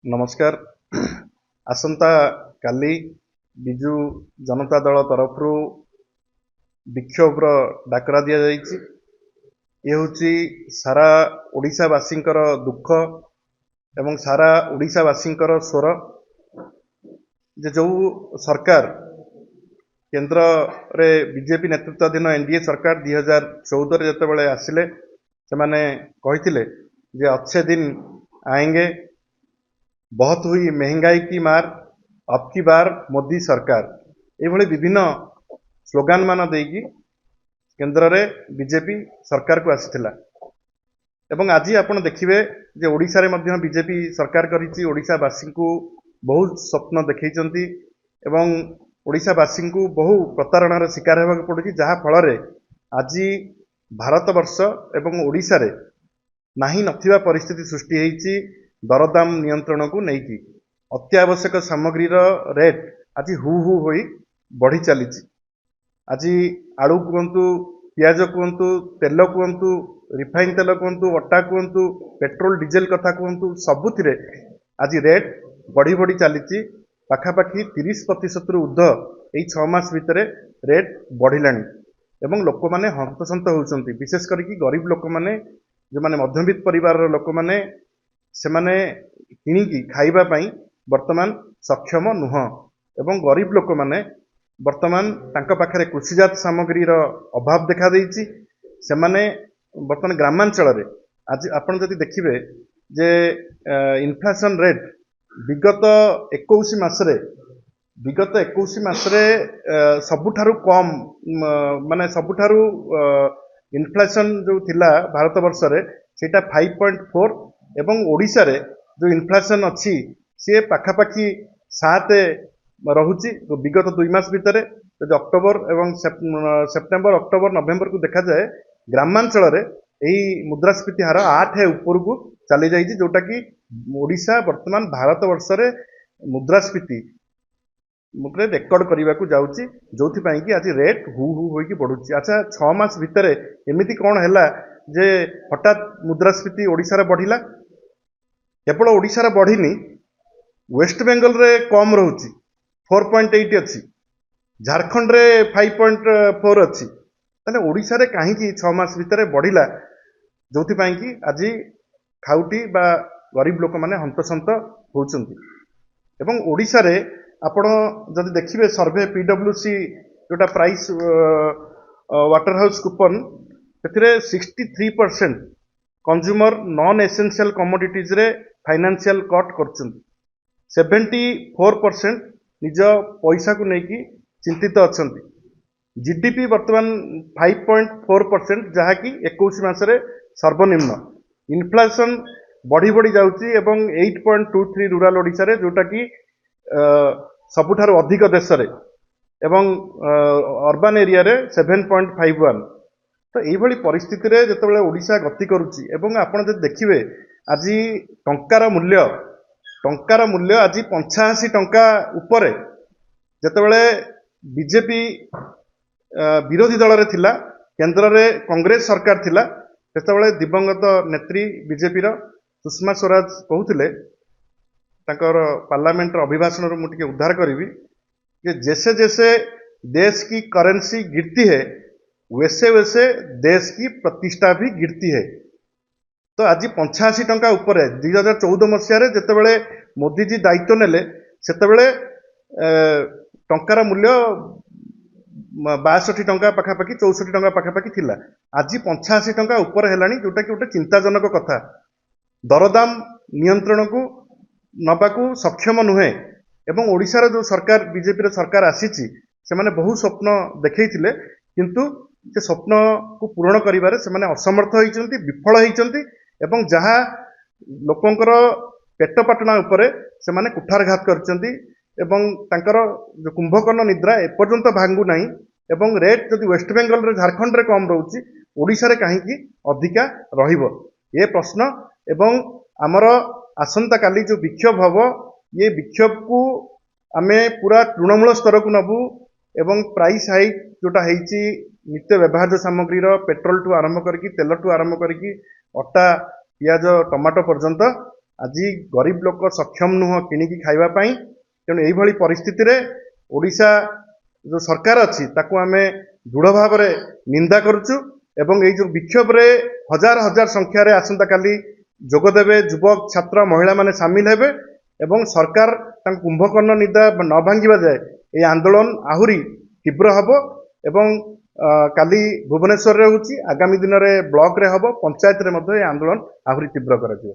नमस्कार। आसंता काली बिजु जनता दल तरफ विक्षोभ डाकरा दि जाइए। ये हूँ सारा ओडिशावासी दुख एवं सारा ओडिशावासी स्वर जे जो सरकार केंद्र रे बीजेपी नेतृत्वाधीन एनडीए सरकार 2014 जिते आसिले से जे अच्छे दिन आएंगे, बहुत हुई महंगाई की मार, अब की बार मोदी सरकार, ये विभिन्न स्लोगान मान देकी केंद्र रे बीजेपी सरकार को आसीथिला। एवं आज आपण देखिए जे ओडिशा रे मध्य बीजेपी सरकार करिछि। ओडिशावासी को बहुत स्वप्न देखैचंती एवं ओडिशावासी को बहु प्रतारणार शिकार होगा पड़ुछि, जहा फल रे आज भारत वर्ष एवं ओडिशा रे नाही नथिबा परिस्थिति सृष्टि होईछि। दरदाम नियंत्रण को लेकिन अत्यावश्यक सामग्री रेट आज हु हु होई बढ़ी चली। आज आलू कहतु, पियाज कहतु, तेल कहतु, रिफाइन तेल कहतु, अटा कहतु, पेट्रोल डीजेल कथा कहतु, सबुथिरे आज रेट बढ़ी बढ़ी चली। पाखापाखि 30% ऊर्ध्व यही 6 मास भितर रेट बढ़िलानी एवं लोक मैंने हंतसंत होउछंती। विशेष करके गरीब लोक मैंने जो माने मध्यवित्त परिवार लोक मैंने सेमाने किणिकी खाइबा पई वर्तमान सक्षम नुह एवं गरीब लोक मैंने वर्तमान तांका पाखरे कृषिजात सामग्री अभाव देखा देइछि। सेमाने वर्तमान ग्रामांचल रे आज आपण जदि देखिबे जे इन्फ्लेशन रेट विगत 21 मासरे सबुठारु कम माने सबुठारु इन्फ्लेशन जो थिला भारत वर्ष रे सेटा 5.4 एवं ओडिशा रे जो इन्फ्लेशन अच्छी सी पाखापाखि 7 रहुची। तो विगत 2 मास भितर जो अक्टोबर एवं सेप्टेम्बर अक्टोबर नवेम्बर को देखा जाए, ग्रामांचल रे यही मुद्रास्फीति हार 8 ऊपर को चली जाइए, जोटा कि ओडिशा वर्तमान भारत वर्ष रे मुद्रास्फीति रेकर्ड करने को जाऊँगी, जो कि आज रेट हु हु होगी बढ़ुची। अच्छा, 6 मास भितर एमती कौन है जे हठात मुद्रास्फीति ओडिशा बढ़िला? केवल ओडिशा बढ़ीनी, वेस्ट बेंगल रे कम रोची 4.8 अच्छी, झारखंड रे 5.4 अच्छी। ताने ओडिशा रे कहीं 6 मास भितर बढ़िला, जो कि आज खाउटी बा गरीब लोक माने हंतसंत होउचंती। एवं ओडिशा रे आपण जदि देखिबे सर्वे पीडब्ल्यूसी जोटा प्राइस वाटर हाउस कूपन से 63% कंज्यूमर नॉन एसेंशियल कमोडिटीज रे फाइनेंशियल कट करछंती। 74% निज पैसा को लेकिन चिंतित अछंती। जीडीपी वर्तमान 5.4%, जहा कि 21 मासरे सर्वनिम्न। इन्फ्लेशन बढ़ी बढ़ी जाउची एवं 8.23 रूरल ओडिशा रे, जोटा कि सबुठारु अधिक देश रे, एवं अर्बन एरिया रे 7.51। तो यही परिस्थिति रे जेतेबेले ओडिशा गति करुची एवं आपण जदि देखिबे आज टंकार मूल्य आज 85 टंका उपरे जेतेबेले बीजेपी विरोधी दल रे थिला, केंद्र रे कांग्रेस सरकार थिला, सेतेबेले दिवंगत नेत्री बीजेपी रो सुषमा स्वराज कहूथिले तांकर पार्लियामेंट अभिभाषण रो मुझे उद्धार करी कि जैसे जैसे देश की करेंसी गिरती है, वैसे वैसे देश की प्रतिष्ठा भी गिरती है। तो आज 85 टंका ऊपर 2014 मसीह जितेबले मोदी जी दायित्व नेले सेतेबले टंकार मूल्य 62 टंका पाखापाखि 64 टंका पाखापाखि थिला। आज 85 टंका ऊपर हेलानी, जोटा कि गोटे चिंताजनक कथा। दरदाम नियंत्रण को नबाकू सक्षम नुहे एवं ओडिशार जो सरकार बीजेपी सरकार आसीची से माने बहु स्वप्न देखैथिले, किंतु से स्वप्न को पूरण करिबारे से माने असमर्थ होइचंती, विफल होइचंती एवं जहा लोकंकर पेट पाटना उपरे से माने कुठारघात करचंती एवं तांकर जो कुंभकर्ण निद्रा एपर्यंत भांगु नाही। एवं रेट जदि वेस्ट बेंगल रे झारखंड रे कम रहउची, ओडिशा रे काहेकि अधिका रहिबो, ये प्रश्न। एवं आमर आसंता काली जो विक्षोभ हम, ये विक्षोभ को आमे पूरा तृणमूल स्तर को नबू एवं प्राइस हाइक जोटा है नित्य व्यवहार्य सामग्री पेट्रोल टू आरंभ करके तेल टू आरंभ करके अटा पियाज टमाटो पर्यंत ଆଜି ଗରିବ ଲୋକ ସକ୍ଷମ ନୁହଁ କିଣିକି ଖାଇବା ପାଇଁ। ତେଣୁ ଏଇଭଳି ପରିସ୍ଥିତିରେ ଓଡ଼ିଶା ଯୋଉ ସରକାର ଅଛି ତାକୁ ଆମେ ଦୃଢ ଭାବରେ ନିନ୍ଦା କରୁଛୁ ଏବଂ ଏଇ ଯୋଉ ବିକ୍ଷୋଭରେ ହଜାର ହଜାର ସଂଖ୍ୟାରେ ଆସନ୍ତାକାଲି ଯୋଗଦେବେ, ଯୁବକ ଛାତ୍ର ମହିଳାମାନେ ସାମିଲ ହେବେ ଏବଂ ସରକାର ତାଙ୍କ କୁମ୍ଭକର୍ଣ୍ଣ ନିଦା ନ ଭାଙ୍ଗିବା ଯାଏ এই ଆନ୍ଦୋଳନ ଆହୁରି ତୀବ୍ର ହେବ ଏବଂ କାଲି ଭୁବନେଶ୍ୱରରେ ହେଉଛି, ଆଗାମୀ ଦିନରେ ବ୍ଲକରେ ହେବ, ପଞ୍ଚାୟତରେ ମଧ୍ୟ এই ଆନ୍ଦୋଳନ ଆହୁରି ତୀବ୍ର କରାଯିବ।